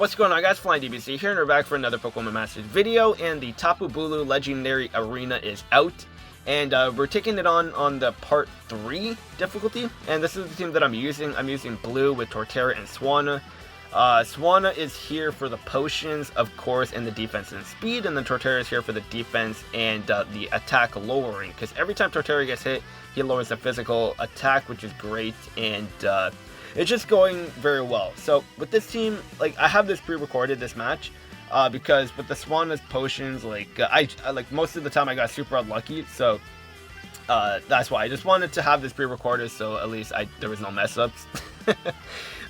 What's going on, guys? Flying DBC here, and we're back for another Pokemon Masters video, and the Tapu Bulu Legendary Arena is out, and we're taking it on the Part 3 difficulty, and this is the team that I'm using. I'm using Blue with Torterra and Swanna. Swanna is here for the potions, of course, and the defense and speed, and then Torterra is here for the defense and the attack lowering, because every time Torterra gets hit, he lowers the physical attack, which is great, and it's just going very well. So with this team, like, I have this pre-recorded, this match, because with the Swanna's potions, like, I like most of the time I got super unlucky, so that's why I just wanted to have this pre-recorded, so at least there was no mess ups.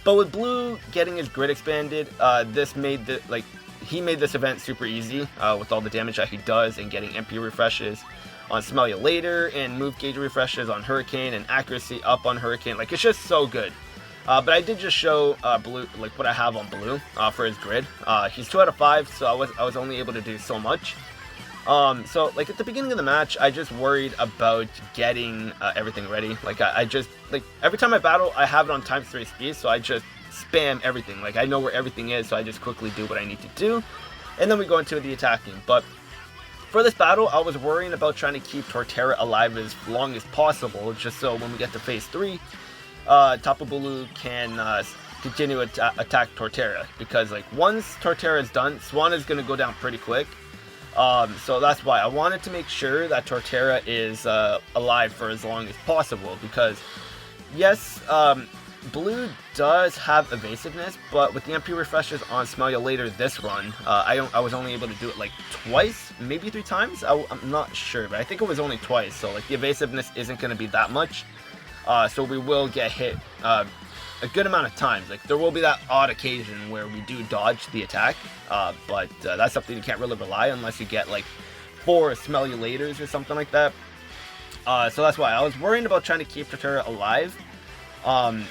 But with Blue getting his grid expanded, this made he made this event super easy with all the damage that he does, and getting MP refreshes on Smell You Later, and move gauge refreshes on Hurricane, and accuracy up on Hurricane. Like, it's just so good. But I did just show Blue, like, what I have on Blue for his grid. He's 2 out of 5, so I was only able to do so much. So, like, at the beginning of the match, I just worried about getting everything ready. Like, I just, like, every time I battle, I have it on ×3 speed, so I just spam everything. Like, I know where everything is, so I just quickly do what I need to do, and then we go into the attacking. But for this battle, I was worrying about trying to keep Torterra alive as long as possible, just so when we get to Phase 3, Tapu Bulu can continue to attack Torterra, because, like, once Torterra is done, Swanna is going to go down pretty quick. So that's why I wanted to make sure that Torterra is alive for as long as possible, because yes, Blue does have evasiveness, but with the MP refreshes on Smell You Later this run, I was only able to do it like twice, maybe 3 times. I'm not sure, but I think it was only twice. So, like, the evasiveness isn't going to be that much. So we will get hit a good amount of times. Like, there will be that odd occasion where we do dodge the attack, but that's something you can't really rely on unless you get like 4 Smell You Laters or something like that. So that's why I was worrying about trying to keep Torterra alive,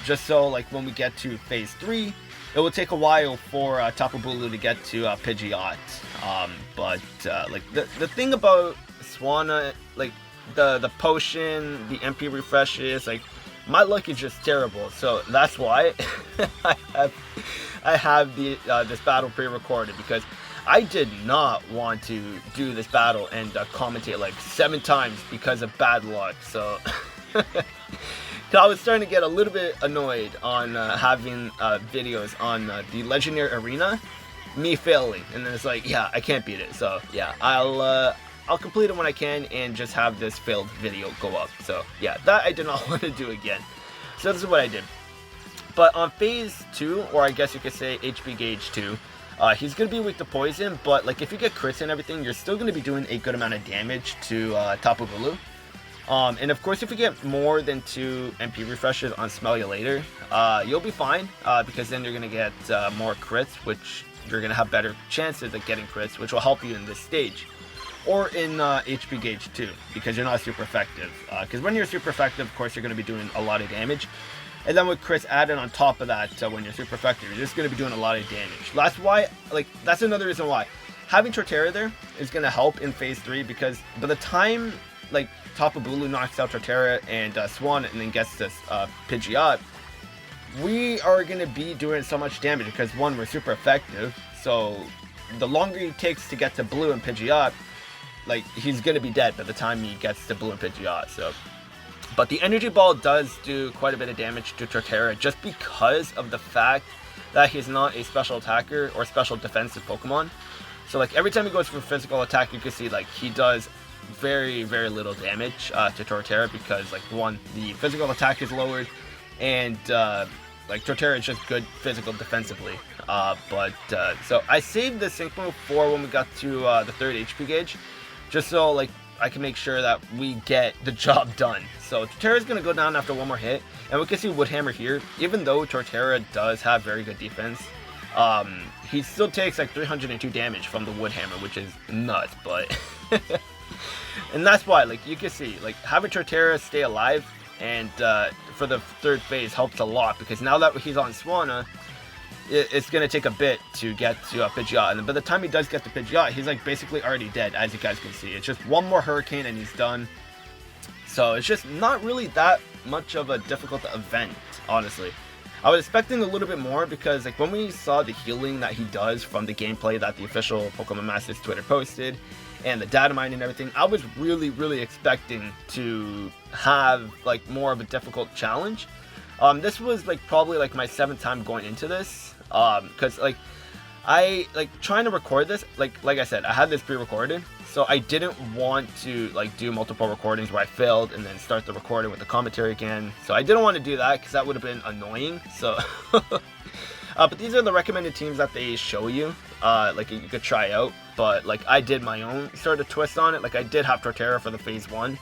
just so, like, when we get to Phase 3, it will take a while for Tapu Bulu to get to Pidgeot. But like, the thing about Swanna, like, the potion, the MP refreshes, like, my luck is just terrible, so that's why I have this battle pre-recorded, because I did not want to do this battle and commentate like 7 times because of bad luck. So I was starting to get a little bit annoyed on having videos on the Legendary Arena, me failing, and then it's like, yeah, I can't beat it. So yeah, I'll complete it when I can and just have this failed video go up. So yeah, that I did not want to do again. So this is what I did. But on Phase 2, or I guess you could say HP Gauge 2, he's going to be weak to poison, but, like, if you get crits and everything, you're still going to be doing a good amount of damage to Tapu Bulu. And of course, if you get more than 2 MP refreshes on Smell You Later, you'll be fine, because then you're going to get more crits, which you're going to have better chances of getting crits, which will help you in this stage. Or in HP Gauge 2, because you're not super effective. Because when you're super effective, of course, you're going to be doing a lot of damage. And then with crits added on top of that, when you're super effective, you're just going to be doing a lot of damage. That's why, like, that's another reason why having Torterra there is going to help in Phase 3, because by the time, like, Tapu Bulu knocks out Torterra and Swan and then gets this Pidgeot, we are going to be doing so much damage, because, one, we're super effective, so the longer it takes to get to Blue and Pidgeot, like, he's going to be dead by the time he gets to Blue and Pidgeot. So, but the Energy Ball does do quite a bit of damage to Torterra, just because of the fact that he's not a special attacker or special defensive Pokemon. So, like, every time he goes for physical attack, you can see, like, he does very, very little damage to Torterra, because, like, one, the physical attack is lowered, and like, Torterra is just good physical defensively. So I saved the Sync move for when we got to the 3rd HP gauge, just so, like, I can make sure that we get the job done. So Torterra is going to go down after 1 more hit, and we can see Woodhammer here. Even though Torterra does have very good defense, he still takes like 302 damage from the Woodhammer, which is nuts. But and that's why, like, you can see, like, having Torterra stay alive and for the 3rd phase helps a lot, because now that he's on Swanna, it's going to take a bit to get to Pidgeot, and by the time he does get to Pidgeot, he's, like, basically already dead, as you guys can see. It's just 1 more Hurricane and he's done. So it's just not really that much of a difficult event, honestly. I was expecting a little bit more because like when we saw the healing that he does from the gameplay that the official Pokemon Masters Twitter posted and the data mine and everything, I was really expecting to have like more of a difficult challenge. This was like probably like my 7th time going into this, because like I trying to record this, like I said, I had this pre-recorded, so I didn't want to like do multiple recordings where I failed and then start the recording with the commentary again. So I didn't want to do that because that would have been annoying. So but these are the recommended teams that they show you, like you could try out. But like I did my own sort of twist on it. Like I did have Torterra for the phase 1,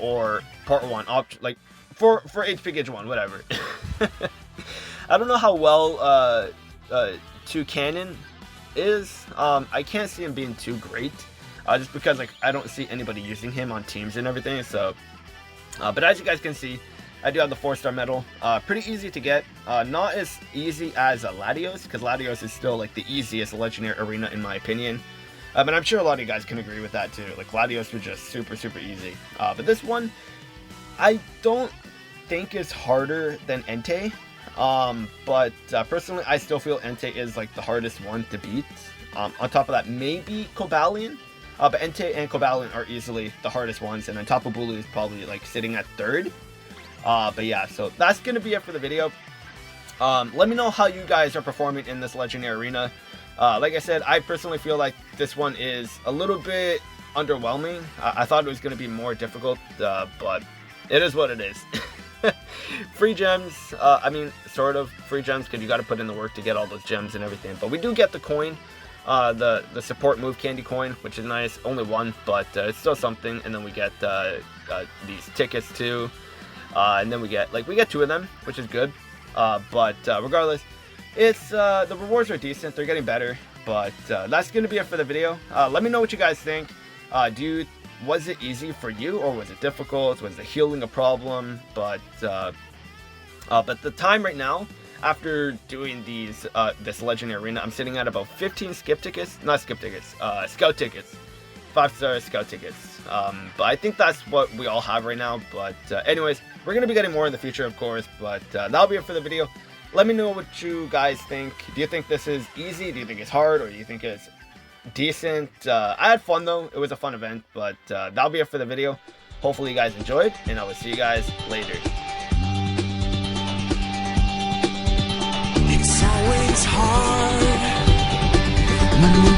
or part 1 like for HP Gauge 1, whatever. I don't know how well Toucannon is. I can't see him being too great, just because like I don't see anybody using him on teams and everything. So but as you guys can see, I do have the 4-star medal. Pretty easy to get, not as easy as Latios, because Latios is still like the easiest legendary arena in my opinion, but I'm sure a lot of you guys can agree with that too. Like Latios was just super easy, but this one I don't think is harder than Entei. But personally, I still feel Entei is like the hardest one to beat. On top of that, maybe Cobalion, but Entei and Cobalion are easily the hardest ones, and then Tapu Bulu is probably like sitting at 3rd. But yeah, so that's gonna be it for the video. Let me know how you guys are performing in this legendary arena. Like I said, I personally feel like this one is a little bit underwhelming. I thought it was gonna be more difficult, but it is what it is. Free gems, I mean, sort of free gems, because you got to put in the work to get all those gems and everything. But we do get the coin, the support move candy coin, which is nice. Only 1, but it's still something. And then we get these tickets too, and then we get 2 of them, which is good. But regardless, it's the rewards are decent. They're getting better. But that's gonna be it for the video. Let me know what you guys think. Was it easy for you, or was it difficult? Was the healing a problem? But the time right now, after doing these this legendary arena, I'm sitting at about 15 scout tickets, 5-star scout tickets. But I think that's what we all have right now. But anyways, we're gonna be getting more in the future, of course. But that'll be it for the video. Let me know what you guys think. Do you think this is easy? Do you think it's hard? Or do you think it's decent? I had fun though. It was a fun event. But that'll be it for the video. Hopefully you guys enjoyed, and I will see you guys later. It's always hard when you